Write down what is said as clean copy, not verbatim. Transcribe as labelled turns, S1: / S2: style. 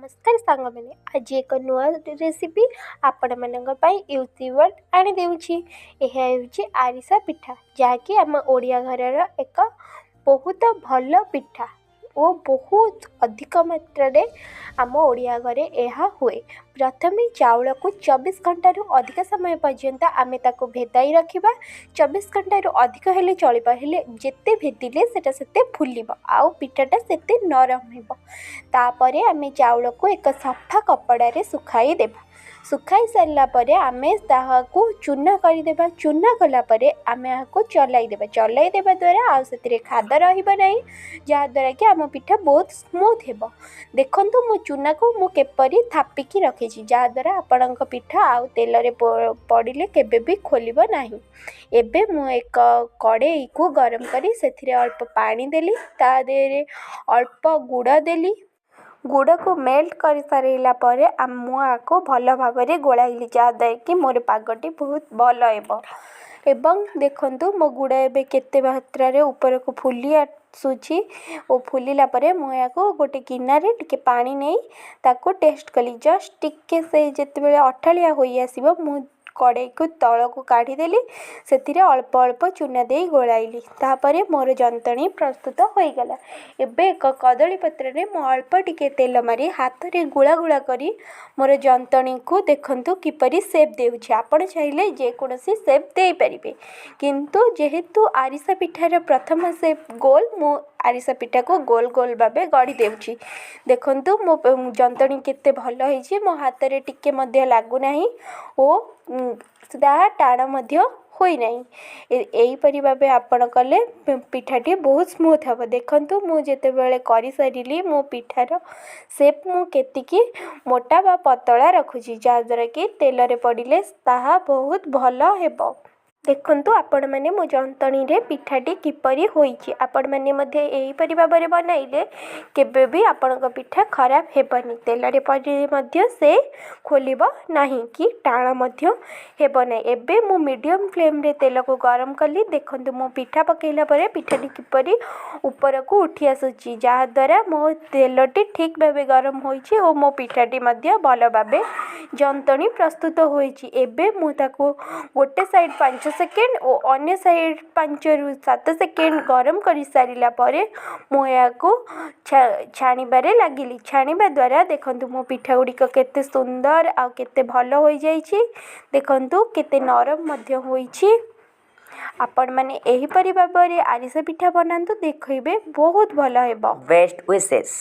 S1: नमस्कार सांग मैंने आज एक नुआ रेसिपी आपण मानक यूट्यूब वर्ल्ड आनी देउछि। यह हूँ आरिसा पिठा जहाँकि आम ओडिया घरर एक बहुत भल पिठा ओ बहुत अधिक मात्रा रे आम ओडिया घरे यह हुए। प्रथमे चाउल को 24 घंटा अधिक समय पर्यंत आमे ताको भेदाई रखिबा। 24 घंटा अधिक हेले चलिबा, हेले जेते भेदिले सेटा सेते फुलिबा आउ पिठाटा सेते नरम हेबो। तापरे आमे चाउल को एक सफा कपड़ा रे सुखाई देबा। सुखाई सारा पर आमे ताहाकू चूना करदेबा। चूना कला परे आमे आको चलाई देबा द्वारा आउ सेतिरे खाद रहिबा नहीं, जहा द्वारा कि आम पिठा बहुत स्मूथ हेबो। देखंतु मो चूना को मु केपरी थापिकी रखिछि, जहा द्वारा आपणक पिठा आउ तेल रे पड़िले केबे भी खोलिबो नाही। एबे मु एक कड़ाई को गरम करी सेथिरे अल्प पानी देली, ता देरे अल्प गुड़ देली। गुड़ को मेल्ट कर सारा पर मुझको भल भाव में गोलाइली, जहाँद्वारा कि मोर पागटी बहुत भल हेबो। एवं देखंतु मो गुड़ एबे केते मात्रा रे ऊपर को फुली आसुची और फुलिला परे मुझे गोटे गिनारे टिके पानी नहीं ताको टेस्ट कली। जस्ट टिके से जिते अठालिया हो आसो मु कड़ाई को तल को काढ़ीदेली, से अल्प अल्प चूना दे गोलाइली। तापर मोर जंतणी प्रस्तुत हो गला। एबे एक कदली पत्र रे मु अल्प टिके तेल मारी हाथ रे गुला गुला करी मोर जंतणी को देखंतु किपरि शेप देउछि। आपण चाहिले जे कोनोसी शेप दे परिबे, किंतु जेहेतु आरिसा पिठार प्रथम शेप गोल, मु आरिसा पिठा को गोल गोल भाबे गढ़ी देउछि। देखंतु मो जंतणी केते भल होइछि, मो हाथ रे टिके मध्य लागु नाही ओ ताहा टाण मध्य होई नाही। एहीपरि भाबे आपण कले पिठाटी बहुत स्मूथ हे। देखंतु मु जेतेबेले करि सारिली मो पिठार शेप मु केतिकी मोटा बा पतला रखुछि, जा द्वारा कि तेल रे पड़िले ताहा बहुत भल हेबो। देखंतु आपण माने मो जंतणी रे पिठाटी किपरि होईछि। आपण माने मध्ये एही परि भाबरे बनाइले केबे भी आपणक पिठा खराब हेबनी। तेल रे पड़िले मध्ये से खोलिबो नाही कि टाण मध्ये हेबो नै। एबे मु मीडियम फ्लेम रे तेल को गरम कली। देखंतु मो पिठा पकेइला परे पिठाटी किपरि ऊपर को उठी आसुछि, जहा द्वारा मो तेलटी ठीक भाबे गरम होईछि और मो पिठाटी मध्ये भल भाबे जंतणी प्रस्तुत होईछि। एबे मु ताको गोटे साइड 5 सेकेंड और अन्य साइड 5 रु 7 सेकेंड गरम कर सारिला परे मु याको छाणीबारे लागिली। छाणीबा द्वारा देखंतु मो पिठा गुड़िक केते सुंदर आ केते भल होई जाईछि। देखंतु केते नरम मध्य होईछि। आपण माने एही परि भाबरे आरिसा पिठा बनांतु, देखइबे बहुत भल हेबो।
S2: बेस्ट विशेष।